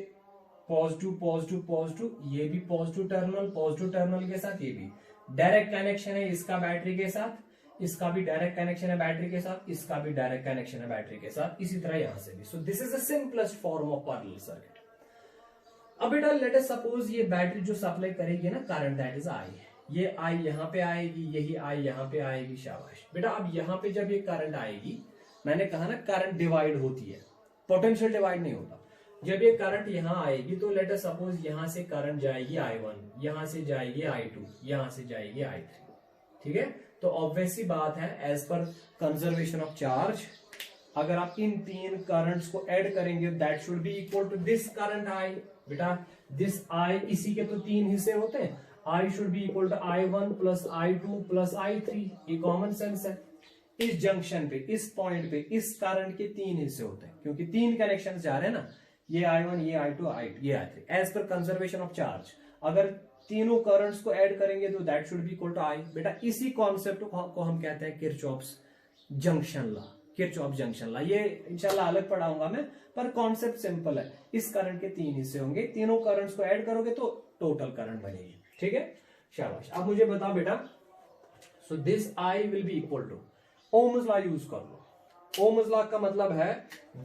पॉजिटिव पॉजिटिव पॉजिटिव, ये भी पॉजिटिव टर्मिनल के साथ, ये भी डायरेक्ट कनेक्शन है इसका बैटरी के साथ, इसका भी डायरेक्ट कनेक्शन है बैटरी के साथ, इसका भी डायरेक्ट कनेक्शन है बैटरी के साथ, इसी तरह यहां से भी। So this is the simplest form of parallel circuit. अब बेटा लेट अस सपोज ये बैटरी जो सप्लाई करेगी ना करंट, दैट इज I, ये I यहां पे आएगी, यही I यहां पे आएगी। शाबाश बेटा, अब यहां पे जब ये करंट आएगी, मैंने कहा ना करंट डिवाइड होती है, पोटेंशियल डिवाइड नहीं होता। जब ये करंट यहां आएगी तो लेट अस सपोज यहां से करंट जाएगी I1, यहां से जाएगी I2, यहां से जाएगी I3। ठीक है, तो ऑब्वियस सी बात है, as per conservation of charge, अगर आप इन तीन करंट्स को ऐड करेंगे that should be equal to this current I। बेटा दिस I, इसी के तो तीन हिस्से होते हैं, I should be equal to I1 plus I2 plus I3। ये कॉमन सेंस है। इस जंक्शन पे, इस पॉइंट पे, इस करंट के तीन हिस्से होते हैं, क्योंकि तीन कनेक्शन जा रहे हैं ना, ये I1, ये I2, ये I3। As per conservation of charge, अगर तीनों करंट्स को ऐड करेंगे तो that should be equal to I। बेटा इसी कॉन्सेप्ट को हम कहते हैं Kirchhoff's junction law. Kirchhoff junction law. ये इंशाल्लाह अलग पढ़ाऊंगा मैं, पर कॉन्सेप्ट सिंपल है। इस करंट के 3 हिस्से होंगे, तीनों करंट्स को ऐड करोगे तो टोटल करंट बनेगी। ठीक है, शाबाश। अब मुझे बताओ बेटा, so this I will be equal to, Ohm's law use कर लो। ओम्स लॉ का मतलब है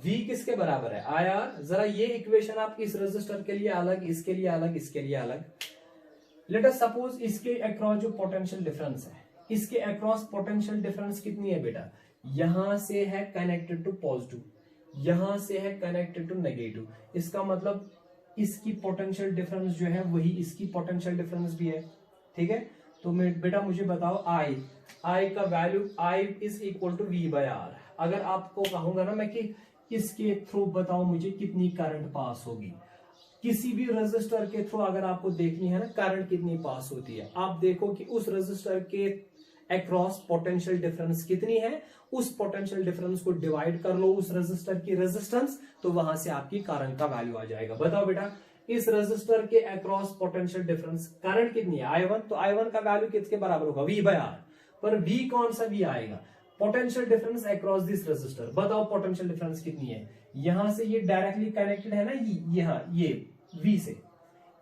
V किसके बराबर है, IR। जरा ये इक्वेशन आप इस रेजिस्टर के लिए अलग, इसके लिए अलग, इसके लिए अलग। लेट अस सपोज इसके अक्रॉस जो पोटेंशियल डिफरेंस है, इसके अक्रॉस पोटेंशियल डिफरेंस कितनी है बेटा, यहां से है कनेक्टेड टू पॉजिटिव, यहां से है कनेक्टेड टू नेगेटिव। इसका मतलब इसकी पोटेंशियल डिफरेंस जो है वही इसकी पोटेंशियल डिफरेंस भी है। ठीक है, तो बेटा मुझे बताओ I का value I is equal to V by R। अगर आपको कहूंगा ना मैं कि इसके थ्रू बताओ मुझे कितनी करंट पास होगी, किसी भी रेजिस्टर के थ्रू अगर आपको देखनी है ना करंट कितनी पास होती है, आप देखो कि उस रेजिस्टर के अक्रॉस पोटेंशियल डिफरेंस कितनी है, उस पोटेंशियल डिफरेंस को डिवाइड कर लो उस रेजिस्टर की रेजिस्टेंस, तो वहां से आपकी करंट का वैल्यू आ जाएगा। बताओ बेटा, इस रेजिस्टर के अक्रॉस पोटेंशियल डिफरेंस करंट कितनी है, I1, तो I1 का वैल्यू किसके बराबर होगा, V बाय R। पर V कौन सा V आएगा, potential difference across this resistor. बताओ पोटेंशियल डिफरेंस कितनी है, यहां से ये डायरेक्टली कनेक्टेड है ना, यहाँ ये V से,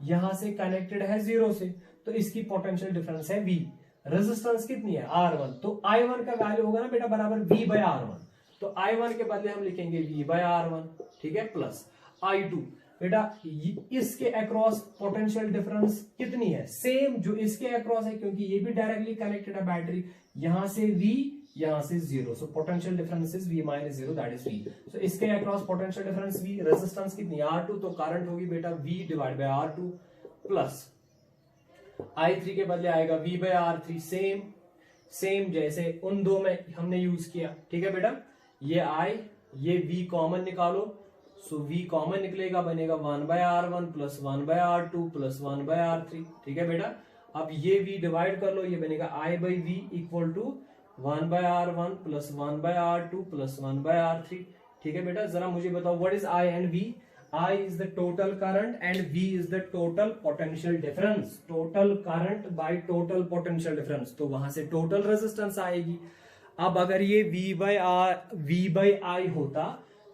यहां से कनेक्टेड है 0 से, तो इसकी पोटेंशियल डिफरेंस है V। रेजिस्टेंस कितनी है, R1, तो I1 का वैल्यू होगा ना बेटा बराबर V बाय R1। तो I1 के बदले हम लिखेंगे V बाय R1। ठीक है, प्लस I2 बेटा इसके अक्रॉस पोटेंशियल डिफरेंस कितनी है, सेम जो इसके अक्रॉस है, क्योंकि ये भी डायरेक्टली कनेक्टेड है बैटरी, यहां से V, यहां से 0, so potential difference is V minus 0, that is V। सो इसके across potential difference V, resistance कितनी R2, तो करंट होगी बेटा V divide by R2 plus I3 के बदले आएगा V बाय R3, सेम जैसे उन दो में हमने यूज किया। ठीक है बेटा, ये I, ये V कॉमन निकालो, सो V कॉमन निकलेगा, बनेगा 1 by R1 plus 1 by R2 plus 1 by R3। ठीक है बेटा, अब ये V डिवाइड कर लो, ये बनेगा I by V equal to 1 by R1 plus 1 by R2 plus 1 by R3। ठीक है बेटा, जरा मुझे बताओ what is I and V। I is the total current and V is the total potential difference, total current by total potential difference, तो वहां से total resistance आएगी। अब अगर ये V by I होता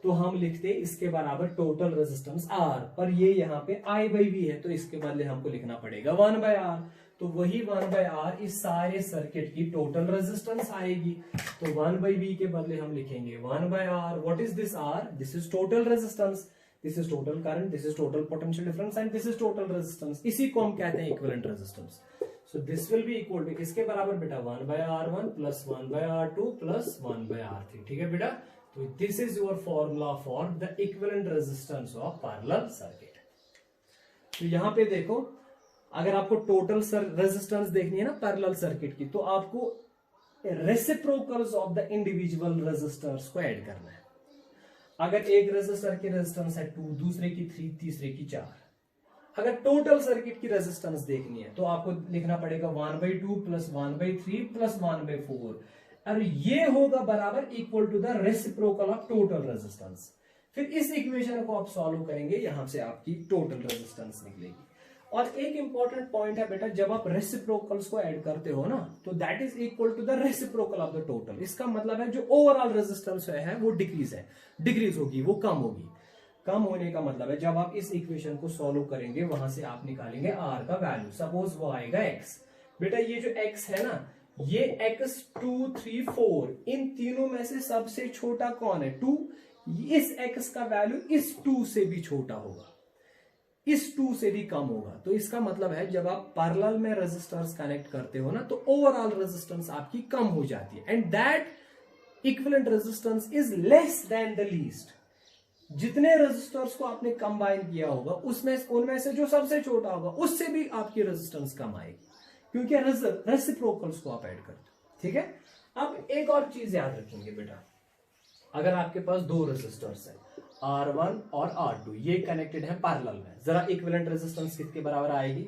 तो हम लिखते इसके बराबर टोटल रेजिस्टेंस R, पर ये यहाँ पे I by V है, तो इसके बदले हमको लिखना पड़ेगा 1 by R। तो वही 1 by R इस सारे सर्किट की टोटल रेजिस्टेंस आएगी, तो 1 by V के बदले हम लिखेंगे 1 by R। What is this R, this is total resistance, this is total current, this is total potential difference and this is total resistance. इसी को हम कहते हैं equivalent resistance. So this will be equal to किसके बराबर बेटा, 1 by R1 plus 1 by R2 plus 1 by R3। ठीक है बेटा, तो this is your formula for the equivalent resistance of parallel circuit. तो यहां पे देखो, अगर आपको टोटल रेजिस्टेंस देखनी है ना पैरेलल सर्किट की, तो आपको reciprocals of the individual resistors को ऐड करना है। अगर एक रेजिस्टर की रेजिस्टेंस है 2, दूसरे की 3, तीसरे की 4, अगर टोटल सर्किट की रेजिस्टेंस देखनी है तो आपको लिखना पड़ेगा 1/2 प्लस 1/3 प्लस 1/4, और ये होगा बराबर equal to the reciprocal of total resistance. फिर इस इक्वेशन को आप सॉल्व करेंगे, यहां से आपकी टोटल रेजिस्टेंस निकलेगी। और एक इंपॉर्टेंट पॉइंट है बेटा, जब आप रेसिप्रोकल्स को ऐड करते हो ना, तो that is equal to the reciprocal of the total. इसका मतलब है जो ओवरऑल रेजिस्टेंस है वो डिक्रीज होगी, वो कम होगी। कम होने का मतलब है जब आप इस इक्वेशन को सॉल्व करेंगे, वहां से आप निकालेंगे R का वैल्यू। सपोज वो आएगा X। बेटा ये जो X है ना, ये X 2, 3, 4, इन तीनों में से सबसे छोटा कौन है, 2। इस X का वैल्यू इस 2 से भी छोटा होगा, इस 2 से भी कम होगा। तो इसका मतलब है जब आप पैरेलल में रेजिस्टर्स कनेक्ट करते हो ना, तो ओवरऑल रेजिस्टेंस आपकी कम हो जाती है, and that equivalent resistance is less than the least. जितने रेजिस्टर्स को आपने कंबाइन किया होगा उनमें से जो सबसे छोटा होगा उससे भी आपकी रेजिस्टेंस कम आएगी, क्योंकि रेसिप्रोकल्स को आप ऐड करते हो। ठीक है, अब एक और चीज याद रखेंगे बेटा, अगर आपके पास 2 रेजिस्टर्स है R1 और R2, ये कनेक्टेड है पैरेलल में, जरा इक्विवेलेंट रेजिस्टेंस किसके बराबर आएगी,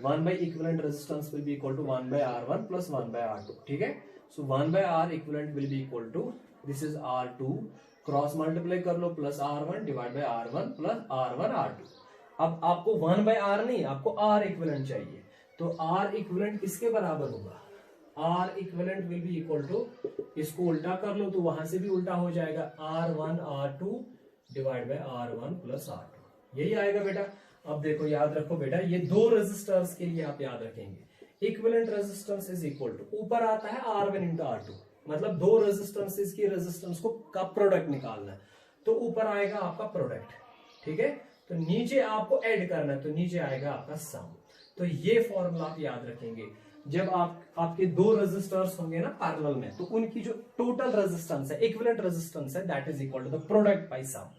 1 by equivalent resistance will be equal to 1 by R1 plus 1 by R2। ठीक है, so 1 by R equivalent will be equal to, this is R2, cross multiply कर लो, plus R1 divide by R1 plus R1 R2। अब आपको 1 by R नहीं, आपको R equivalent चाहिए, तो R इक्विवेलेंट किसके बराबर होगा, R equivalent will be equal to, इसको उल्टा कर लो तो वहां से भी उल्टा हो जाएगा, R1 R2 divide by R1 plus R2, यही आएगा बेटा। अब देखो याद रखो बेटा, ये दो रेजिस्टर्स के लिए आप याद रखेंगे equivalent resistance is equal to, ऊपर आता है R1 इंटू R2, मतलब दो रेजिस्टेंसेस की रेजिस्टेंस को का प्रोडक्ट निकालना है, तो ऊपर आएगा आपका प्रोडक्ट, ठीक है। तो नीचे आपको ऐड करना है, तो नीचे आएगा आपका सम। तो ये फॉर्मूला आप याद रखेंगे, जब आपके दो रेजिस्टर्स होंगे ना पैरेलल में, तो उनकी जो टोटल रेजिस्टेंस है, इक्विवेलेंट रेजिस्टेंस है, that is equal to the product by sum.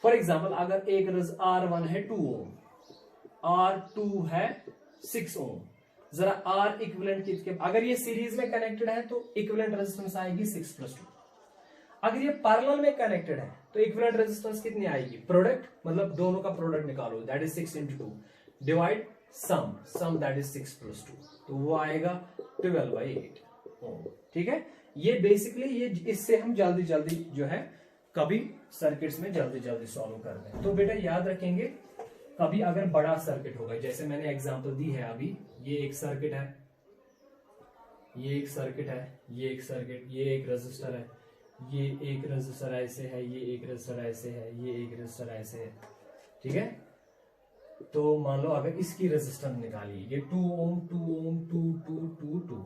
For example अगर एक R1 है 2 ओम, R2 है 6 ओम, जरा R इक्विवेलेंट कितने, अगर ये सीरीज में कनेक्टेड है तो इक्विवेलेंट रेजिस्टेंस आएगी 6 प्लस 2, अगर ये पैरेलल में कनेक्टेड है तो इक्विवेलेंट रेजिस्टेंस कितनी आएगी, प्रोडक्ट मतलब दोनों का प्रोडक्ट निकालो, that is 6 into 2 divide sum that is 6 plus 2, तो वो आएगा 12/8 ओम, ठीक है। ये बेसिकली ये इससे हम जल्दी जल्दी जो है कभी सर्किट्स में जल्दी जल्दी सॉल्व कर दें। तो बेटा याद रखेंगे, कभी अगर बड़ा सर्किट होगा, जैसे मैंने एग्जांपल दी है अभी, ये एक सर्किट है, ये एक सर्किट है, ये एक सर्किट, ये एक रजिस्टर है, ये एक रजिस्टर ऐसे है, ये एक रजिस्टर ऐसे है, ये एक रजिस्टर ऐसे है, ठीक है। तो मान लो अगर इसकी रेजिस्टेंस निकालिए, ये 2 ओम 2 ओम 2 2 2 2,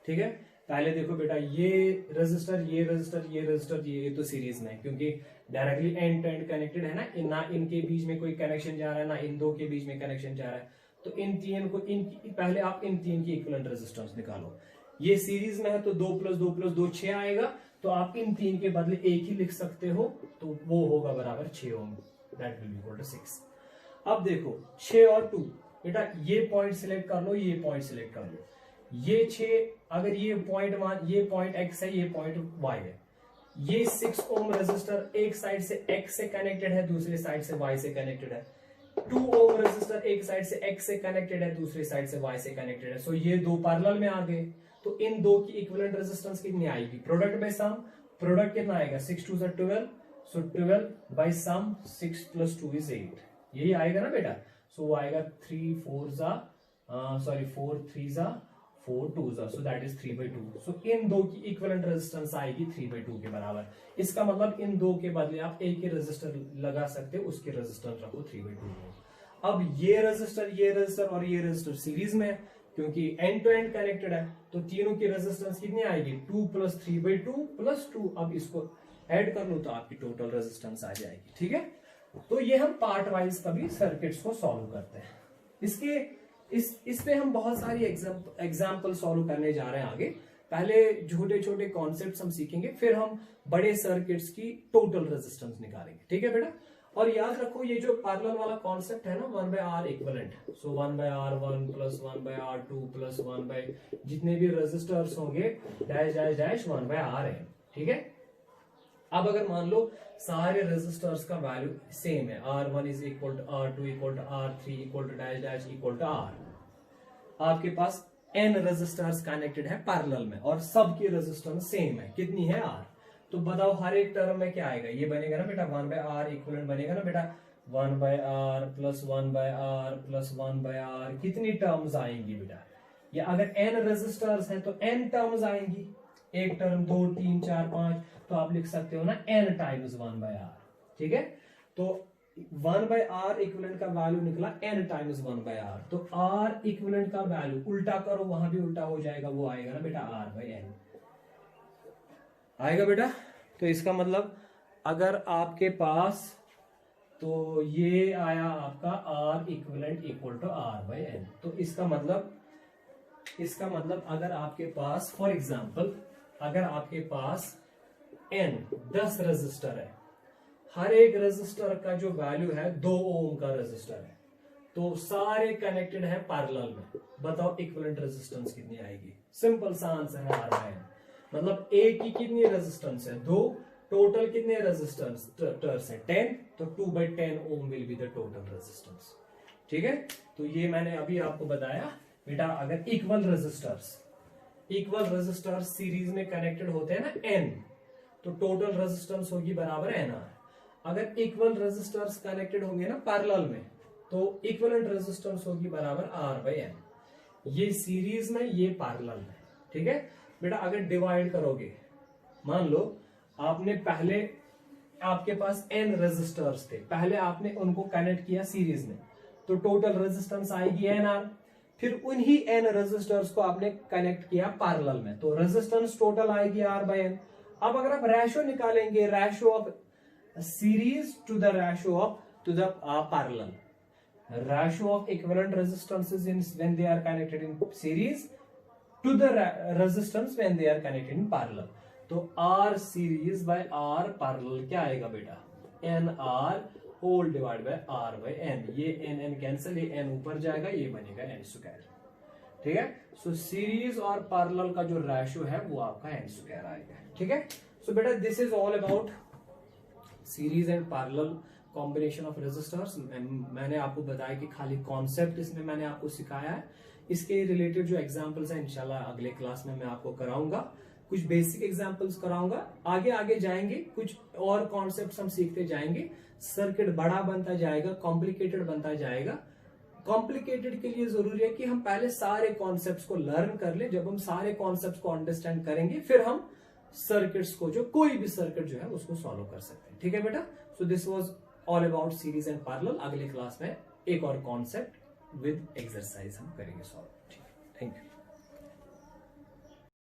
ठीक है। पहले देखो बेटा, ये रजिस्टर ये रजिस्टर ये रजिस्टर ये तो सीरीज में, क्योंकि directly end to end connected है ना इनके बीच में कोई कनेक्शन जा रहा है, ना इन दो के बीच में कनेक्शन जा रहा है, तो इन तीन को पहले आप इन तीन की इक्विवेलेंट रेजिस्टेंस निकालो। ये सीरीज में है तो 2 प्लस 2 प्लस 2 6 आएगा, तो आप इन तीन के बदले एक ही लिख सकते हो, तो वो होगा बराबर 6 ohm, that will be equal to 6। अब देखो 6 और 2, बेटा ये पॉइंट सिलेक्ट कर लो, ये पॉइंट सिलेक्ट कर लो, ये 6, अगर ये पॉइंट x है, ये पॉइंट y है, ये 6 ओम रेजिस्टर एक साइड से x से कनेक्टेड है, दूसरी साइड से y से कनेक्टेड है, 2 ओम रेजिस्टर एक साइड से x से कनेक्टेड है, दूसरी साइड से y से कनेक्टेड है, सो ये दो पैरेलल में आ गए, तो इन दो की इक्विवेलेंट रेजिस्टेंस कितनी आएगी, प्रोडक्ट बाय सम, प्रोडक्ट कितना आएगा 6 2 12, सो 12 बाय सम 6 प्लस 2 इज 8, यही आएगा ना बेटा। सो वो आएगा 3 4 3 4 2 सो दैट इज 3/2, सो इन दो की इक्विवेलेंट रेजिस्टेंस आएगी 3/2 के बराबर। इसका मतलब इन दो के बदले आप एक ही रेजिस्टर लगा सकते हो, उसकी रेजिस्टेंस रखो 3/2। अब ये रेजिस्टर और ये रेजिस्टर सीरीज में है, क्योंकि एंड टू एंड कनेक्टेड है, तो तीनों की रेजिस्टेंस कितनी आएगी 2 प्लस 3/2 प्लस 2, अब इसको ऐड कर लो तो आपकी टोटल रेजिस्टेंस आ जाएगी, ठीक है। तो ये हम पार्ट वाइज कभी सर्किट्स को सॉल्व करते हैं। इसके इस पे हम बहुत सारी एग्जाम्पल सॉल्व करने जा रहे हैं आगे। पहले छोटे छोटे कॉन्सेप्ट्स हम सीखेंगे, फिर हम बड़े सर्किट्स की टोटल रेजिस्टेंस निकालेंगे, ठीक है बेटा। और याद रखो ये जो पैरेलल वाला कॉन्सेप्ट है ना 1/R इक्विवेलेंट, सो 1/R1 प्लस 1/R2 प्लस 1 जितने भी रेजिस्टर्स होंगे डैश डैश डैश 1/R है, ठीक है। अब अगर मान लो सारे रेजिस्टर्स का वैल्यू सेम है, R1 is equal to R2 equal to R3 equal to dash dash equal to R, आपके पास n रेजिस्टर्स कनेक्टेड है पैरेलल में और सबकी रेजिस्टेंस सेम है, कितनी है R, तो बताओ हर एक टर्म में क्या आएगा, ये बनेगा ना बेटा 1/R इक्विवेलेंट बनेगा ना बेटा, 1/R plus 1/R plus 1/R, कितनी टर्म्स आएंगी बेटा, ये अगर n रेजिस्टर्स हैं तो n टर्म्स आएंगी, एक टर्म 2 3 4 5, तो आप लिख सकते हो ना n टाइम्स 1/R, ठीक है। तो 1/R इक्विवेलेंट का वैल्यू निकला n टाइम्स 1/R, तो R इक्विवेलेंट का वैल्यू उल्टा करो, वहां भी उल्टा हो जाएगा, वो आएगा ना बेटा R/n आएगा बेटा। तो इसका मतलब अगर आपके पास, तो ये आया आपका R equivalent equal to R/n, तो इसका मतलब अगर आपके पास फॉर एग्जांपल अगर आपके पास n 10 रेजिस्टर है, हर एक रेजिस्टर का जो वैल्यू है 2 ओम का रेजिस्टर है, तो सारे कनेक्टेड है पैरेलल में, बताओ इक्विवेलेंट रेजिस्टेंस कितनी आएगी, सिंपल सा आंसर है R/n, मतलब एक की कितनी रेजिस्टेंस है 2, टोटल कितने रेजिस्टेंस टर्स है 10, तो 2/10 ohm will be the total resistance, ठीक है। तो ये मैंने अभी आपको बताया बेटा, अगर इक्वल रेजिस्टर्स सीरीज में कनेक्टेड होते हैं ना n, तो टोटल रेजिस्टेंस होगी बराबर nr। अगर इक्वल रेजिस्टर्स कनेक्टेड होंगे ना पैरेलल में, तो इक्विवेलेंट रेजिस्टेंस होगी बराबर R/n। ये सीरीज में, ये पैरेलल में, ठीक है बेटा। अगर डिवाइड करोगे, मान लो आपने पहले, आपके पास n रेजिस्टर्स थे, पहले आपने उनको कनेक्ट किया सीरीज में, तो टोटल रेजिस्टेंस आएगी NR। फिर उन्हीं n रेजिस्टर्स को आपने कनेक्ट किया पैरेलल में, तो रेजिस्टेंस टोटल आएगी R/N। अब अगर आप रेशो निकालेंगे, ratio of series to the ratio of to the parallel, ratio of equivalent resistances in when they are connected in series to the resistance when they are connected in parallel, तो R series by R parallel क्या आएगा बेटा, NR whole divide by R by N। ये N cancel, ये N ऊपर जाएगा, ये बनेगा N स्क्वायर, ठीक है। सो सीरीज और पैरेलल का जो रेशियो है वो आपका N स्क्वायर आएगा, ठीक है। सो बेटा this is all about series and parallel combination of resistors. मैंने आपको बताया कि खाली कॉन्सेप्ट इसमें मैंने आपको सिखाया है, इसके रिलेटेड जो एग्जांपल्स हैं इंशाल्लाह अगले क्लास में मैं आपको कराऊंगा, कुछ बेसिक एग्जांपल्स कराऊंगा। आगे आगे जाएंगे, कुछ और कॉन्सेप्ट्स हम सीखते जाएंगे, सर्किट बड़ा बनता जाएगा, कॉम्प्लिकेटेड बनता जाएगा। कॉम्प्लिकेटेड के लिए जरूरी है कि हम पहले सारे कॉन्सेप्ट्स को लर्न कर ले। जब हम सारे कॉन्सेप्ट्स को अंडरस्टैंड करेंगे, फिर हम सर्किट्स को, जो कोई भी सर्किट जो है उसको सॉल्व कर सकते हैं, ठीक है बेटा। So this was all about series and parallel. अगले क्लास में एक और कॉन्सेप्ट विद एक्सरसाइज हम करेंगे सॉल्व, ठीक है। Thank you.